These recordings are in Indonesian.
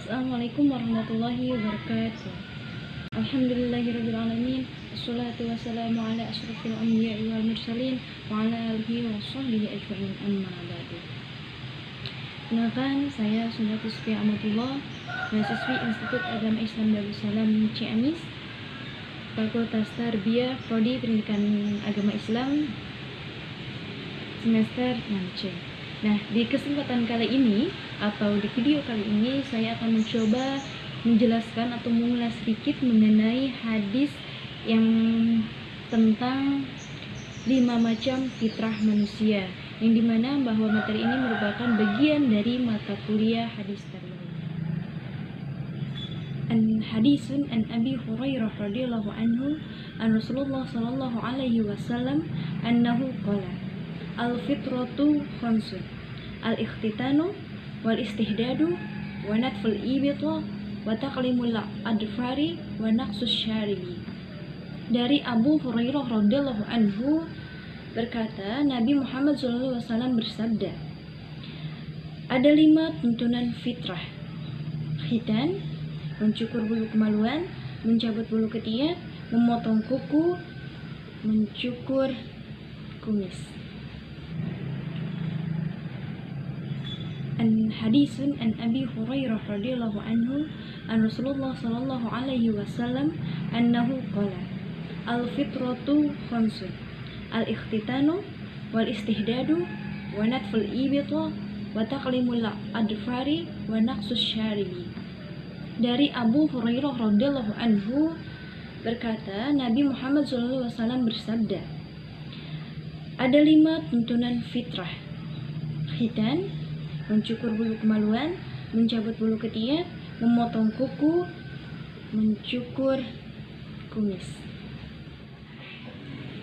Assalamualaikum warahmatullahi wabarakatuh. Alhamdulillahirrabbilalamin. Assalatu wassalamu ala asyrafil anbiya'i wal mursalin wa ala alihi wa sahbihi ajma'in, amma ba'du. Kenalkan, saya Sunnati Sufia Amatullah, mahasiswi Institut Agama Islam Darussalam Ciamis, Fakultas Tarbiyah, Prodi Pendidikan Agama Islam, semester 6C. Nah, di kesempatan kali ini atau di video kali ini saya akan mencoba menjelaskan atau mengulas sedikit mengenai hadis yang tentang 5 macam fitrah manusia, yang dimana bahwa materi ini merupakan bagian dari mata kuliah hadis tarbiyah. Hadisun an Abi Hurairah radhiyallahu anhu an Rasulullah sallallahu alaihi wasallam annahu qala al-fitratu khamsun, al-ikhtitanu wal istihdadu wa natful ibita wa taqlimul adfari wa naqsus syaribi. Dari Abu Hurairah radhiyallahu anhu berkata, Nabi Muhammad SAW bersabda, ada 5 tuntunan fitrah: khitan, mencukur bulu kemaluan, mencabut bulu ketiak, memotong kuku, mencukur kumis. Hadisun an Abi Hurairah radhiyallahu anhu an Rasulullah sallallahu alaihi wasallam annahu qala al-fitratu khamsun, al-ikhtitanu wal istihdadu wa natful ibita wa taqlimul adfari wa naqsus syaribi. Dari Abu Hurairah radhiyallahu anhu berkata, Nabi Muhammad SAW bersabda, ada 5 tuntunan fitrah: khitan, mencukur bulu kemaluan, mencabut bulu ketiak, memotong kuku, mencukur kumis.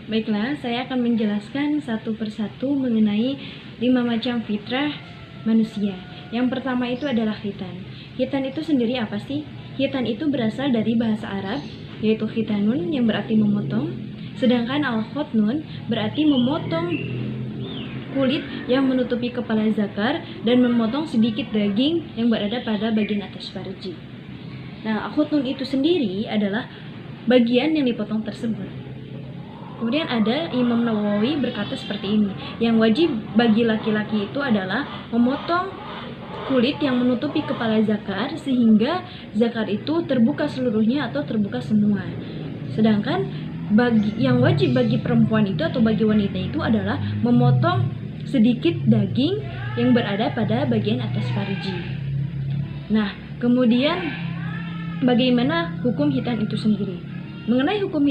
Baiklah, saya akan menjelaskan satu persatu mengenai 5 macam fitrah manusia. Yang pertama itu adalah khitan. Khitan itu sendiri apa sih? Khitan itu berasal dari bahasa Arab, yaitu khitanun yang berarti memotong, sedangkan al-khotnun berarti memotong kulit yang menutupi kepala zakar dan memotong sedikit daging yang berada pada bagian atas farji. Nah, khutnun itu sendiri adalah bagian yang dipotong tersebut. Kemudian ada Imam Nawawi berkata seperti ini, yang wajib bagi laki-laki itu adalah memotong kulit yang menutupi kepala zakar sehingga zakar itu terbuka seluruhnya atau terbuka semua. Sedangkan yang wajib bagi perempuan itu atau bagi wanita itu adalah memotong sedikit daging yang berada pada bagian atas farji. Nah, kemudian bagaimana hukum khitan itu sendiri? Mengenai hukum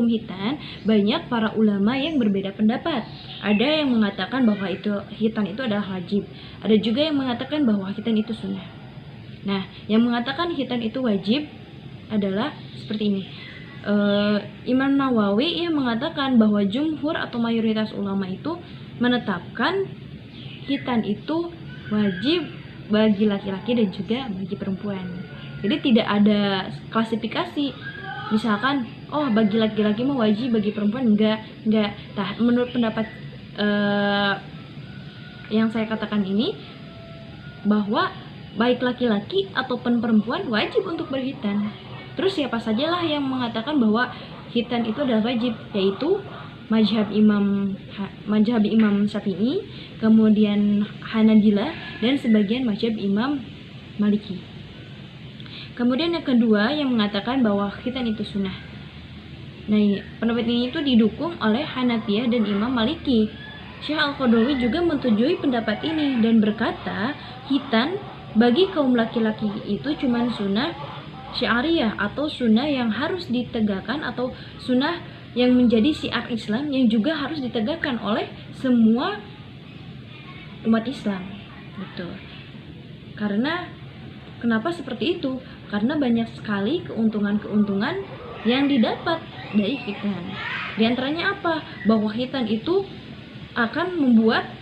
khitan banyak para ulama yang berbeda pendapat. Ada yang mengatakan bahwa khitan itu adalah wajib. Ada juga yang mengatakan bahwa khitan itu sunnah. Nah, yang mengatakan khitan itu wajib adalah seperti ini. Imam Nawawi ia mengatakan bahwa jumhur atau mayoritas ulama itu menetapkan khitan itu wajib bagi laki-laki dan juga bagi perempuan. Jadi tidak ada klasifikasi. Misalkan, oh bagi laki-laki mah wajib, bagi perempuan enggak. Nah, menurut pendapat yang saya katakan ini, bahwa baik laki-laki ataupun perempuan wajib untuk berkhitan. Terus siapa sajalah yang mengatakan bahwa khitan itu adalah wajib, yaitu mazhab Imam Syafi'i, kemudian Hanabilah, dan sebagian mazhab Imam Maliki. Kemudian yang kedua yang mengatakan bahwa khitan itu sunnah. Nah, pendapat ini itu didukung oleh Hanafiyah dan Imam Maliki. Syekh Al-Qadawi juga menyetujui pendapat ini dan berkata, khitan bagi kaum laki-laki itu cuma sunnah syiariyah atau sunnah yang harus ditegakkan, atau sunnah yang menjadi syiar Islam yang juga harus ditegakkan oleh semua umat Islam gitu. Karena kenapa seperti itu? Karena banyak sekali keuntungan-keuntungan yang didapat dari khitan. Di antaranya apa? Bahwa khitan itu akan membuat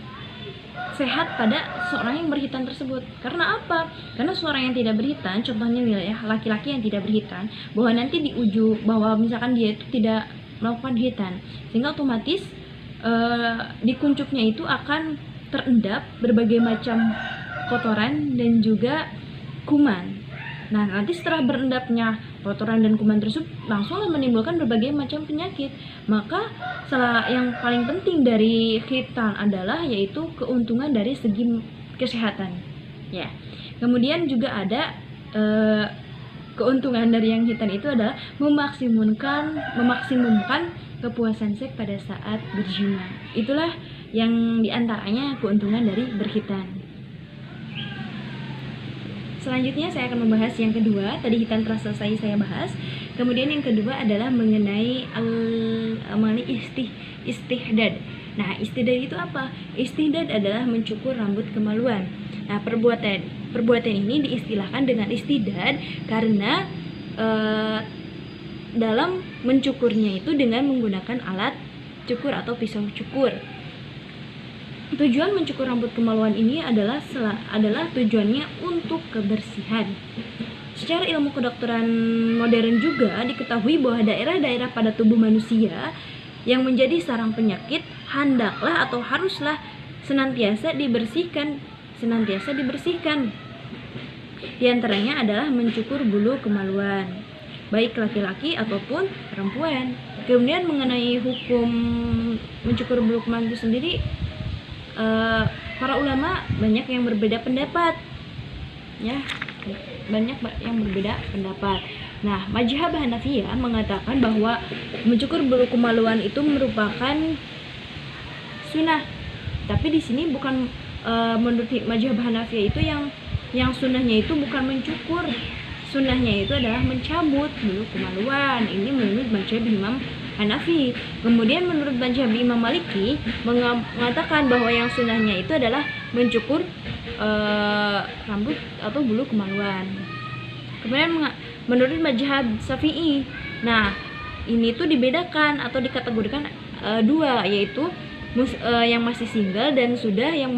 sehat pada seorang yang berkhitan tersebut. Karena apa? Karena seorang yang tidak berkhitan, contohnya wilayah laki-laki yang tidak berkhitan, bahwa nanti di ujung, bahwa misalkan dia itu tidak melakukan khitan, sehingga otomatis di kuncupnya itu akan terendap berbagai macam kotoran dan juga kuman. Nah, nanti setelah berendapnya kotoran dan kuman tersebut langsunglah menimbulkan berbagai macam penyakit. Maka yang paling penting dari khitan adalah yaitu keuntungan dari segi kesehatan. Ya. Kemudian juga ada keuntungan dari yang khitan itu adalah memaksimumkan kepuasan seks pada saat berjima. Itulah yang diantaranya keuntungan dari berkhitan. Selanjutnya saya akan membahas yang kedua. Tadi khitan telah selesai saya bahas. Kemudian yang kedua adalah mengenai amali istihdad. Nah, istihdad itu apa? Istihdad adalah mencukur rambut kemaluan. Nah, perbuatan ini diistilahkan dengan istihdad karena dalam mencukurnya itu dengan menggunakan alat cukur atau pisau cukur. Tujuan mencukur rambut kemaluan ini adalah tujuannya untuk kebersihan. Secara ilmu kedokteran modern juga diketahui bahwa daerah-daerah pada tubuh manusia yang menjadi sarang penyakit hendaklah atau haruslah senantiasa dibersihkan. Di antaranya adalah mencukur bulu kemaluan, baik laki-laki ataupun perempuan. Kemudian mengenai hukum mencukur bulu kemaluan itu sendiri, para ulama banyak yang berbeda pendapat, ya, Nah, mazhab Hanafiyah mengatakan bahwa mencukur bulu kemaluan itu merupakan sunnah. Tapi di sini bukan menurut mazhab Hanafiyah itu yang sunnahnya itu bukan mencukur. Sunnahnya itu adalah mencabut bulu kemaluan. Ini menurut mazhab Imam Hanafi. Kemudian menurut mazhab Imam Maliki mengatakan bahwa yang sunnahnya itu adalah mencukur rambut atau bulu kemaluan. Kemudian menurut mazhab Syafi'i, nah ini tuh dibedakan atau dikategorikan dua, yaitu yang masih single dan sudah yang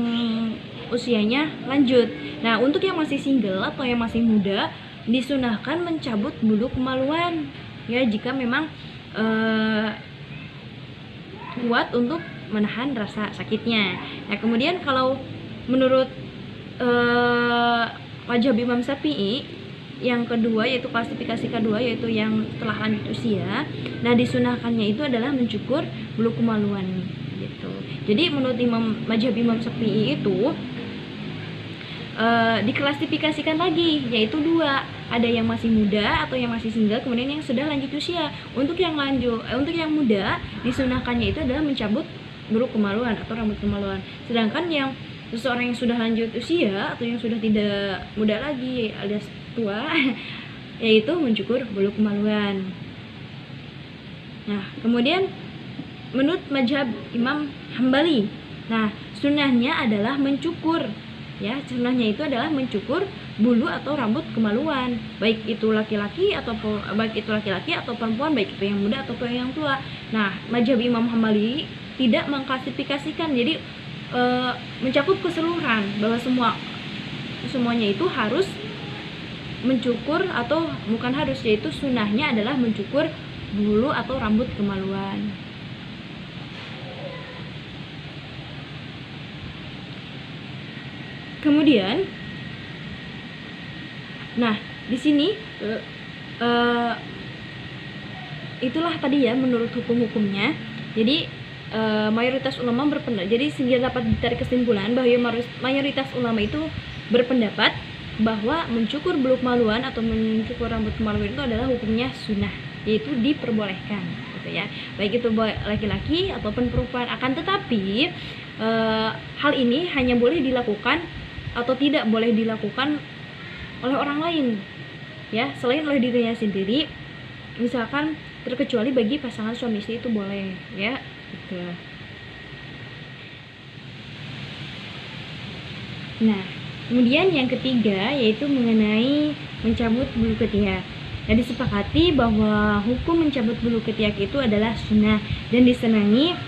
usianya lanjut. Nah, untuk yang masih single atau yang masih muda disunahkan mencabut bulu kemaluan, ya, jika memang kuat untuk menahan rasa sakitnya. Nah, kemudian kalau menurut mazhab Imam Syafi'i, yang kedua yaitu klasifikasi kedua yaitu yang telah lanjut usia, nah disunahkannya itu adalah mencukur bulu kemaluan gitu. Jadi menurut mazhab Imam Syafi'i itu diklasifikasikan lagi, yaitu dua, ada yang masih muda atau yang masih single, kemudian yang sudah lanjut usia. Untuk yang muda disunahkannya itu adalah mencabut bulu kemaluan atau rambut kemaluan. Sedangkan yang seseorang yang sudah lanjut usia atau yang sudah tidak muda lagi alias tua yaitu mencukur bulu kemaluan. Nah, kemudian menurut mazhab Imam Hambali, nah sunnahnya adalah mencukur, ya, sunnahnya itu adalah mencukur bulu atau rambut kemaluan, baik itu laki-laki atau perempuan, baik itu yang muda ataupun yang tua. Nah, mazhab Imam Hambali tidak mengklasifikasikan, jadi mencakup keseluruhan bahwa semuanya itu harus mencukur atau bukan harus, yaitu sunnahnya adalah mencukur bulu atau rambut kemaluan. Kemudian, nah di sini itulah tadi ya menurut hukum-hukumnya. Jadi mayoritas ulama berpendapat, jadi sehingga dapat ditarik kesimpulan bahwa mayoritas ulama itu berpendapat bahwa mencukur bulu kemaluan atau mencukur rambut kemaluan itu adalah hukumnya sunnah, yaitu diperbolehkan gitu ya, baik itu laki-laki ataupun perempuan. Akan tetapi hal ini hanya boleh dilakukan atau tidak boleh dilakukan oleh orang lain, ya, selain oleh dirinya sendiri, misalkan terkecuali bagi pasangan suami istri itu boleh, ya gitu. Nah, kemudian yang ketiga yaitu mengenai mencabut bulu ketiak. Nah, disepakati bahwa hukum mencabut bulu ketiak itu adalah sunnah dan disenangi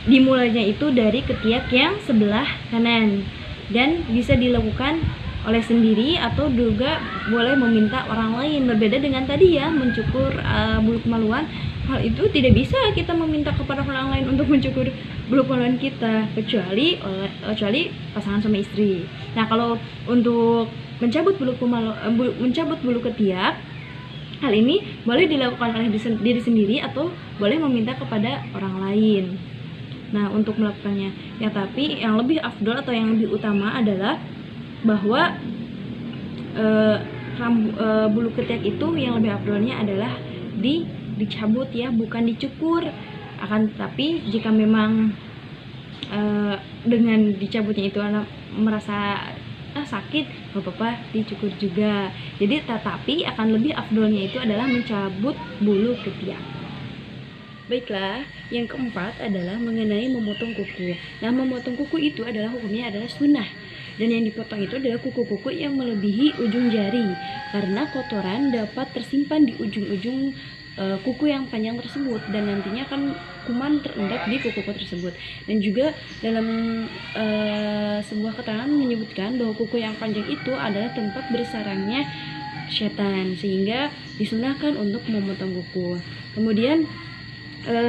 dimulainya itu dari ketiak yang sebelah kanan, dan bisa dilakukan oleh sendiri atau juga boleh meminta orang lain. Berbeda dengan tadi ya, mencukur bulu kemaluan, hal itu tidak bisa kita meminta kepada orang lain untuk mencukur bulu kemaluan kita, kecuali pasangan suami istri. Nah, kalau untuk mencabut bulu ketiak. Hal ini boleh dilakukan oleh diri sendiri atau boleh meminta kepada orang lain. Nah, untuk melakukannya, ya tapi yang lebih afdol atau yang lebih utama adalah bahwa bulu ketiak itu yang lebih afdolnya adalah dicabut ya, bukan dicukur. Akan tetapi jika memang dengan dicabutnya itu anak merasa sakit, gak apa-apa dicukur juga. Jadi tetapi akan lebih afdolnya itu adalah mencabut bulu ketiak. Baiklah, yang keempat adalah mengenai memotong kuku. Nah, memotong kuku itu adalah hukumnya adalah sunnah. Dan yang dipotong itu adalah kuku-kuku yang melebihi ujung jari, karena kotoran dapat tersimpan di ujung-ujung kuku yang panjang tersebut, dan nantinya akan kuman terendap di kuku-kuku tersebut. Dan juga dalam sebuah keterangan menyebutkan bahwa kuku yang panjang itu adalah tempat bersarangnya setan, sehingga disunahkan untuk memotong kuku. Kemudian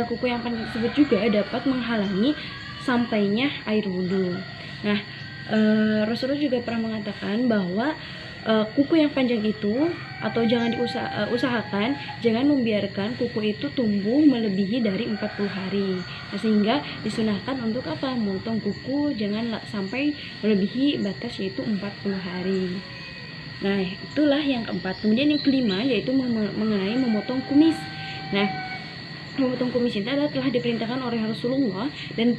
kuku yang panjang tersebut juga dapat menghalangi sampainya air wudhu. Nah, Rasulullah juga pernah mengatakan bahwa kuku yang panjang itu, atau jangan usahakan jangan membiarkan kuku itu tumbuh melebihi dari 40 hari. Nah, sehingga disunahkan untuk apa? Memotong kuku jangan sampai melebihi batas, yaitu 40 hari. Nah, itulah yang keempat. Kemudian yang kelima yaitu mengenai memotong kumis. Nah, memotong kumis itu adalah telah diperintahkan oleh Rasulullah dan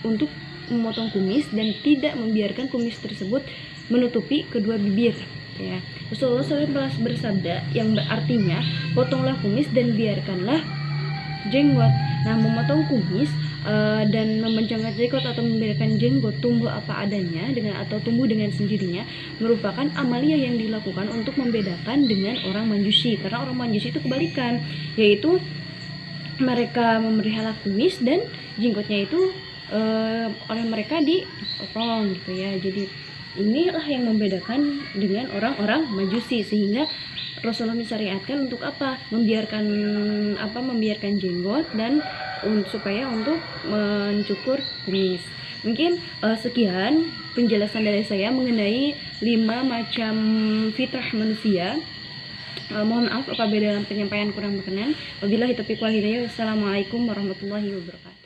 untuk memotong kumis dan tidak membiarkan kumis tersebut menutupi kedua bibir. Ya, Rasulullah SAW bersabda yang artinya potonglah kumis dan biarkanlah jenggot. Nah, memotong kumis dan membenjangkan jenggot atau membiarkan jenggot tumbuh apa adanya atau tumbuh dengan sendirinya merupakan amalia yang dilakukan untuk membedakan dengan orang Majusi. Karena orang Majusi itu kebalikan, yaitu mereka memelihara kumis dan jenggotnya itu oleh mereka dipotong gitu ya. Jadi inilah yang membedakan dengan orang-orang Majusi, sehingga Rasulullah mensyariatkan untuk apa? Membiarkan jenggot dan supaya untuk mencukur kumis. Mungkin sekian penjelasan dari saya mengenai 5 macam fitrah manusia. Mohon maaf apabila dalam penyampaian kurang berkenan. Wabillahi taufiq wal hidayah. Wassalamualaikum warahmatullahi wabarakatuh.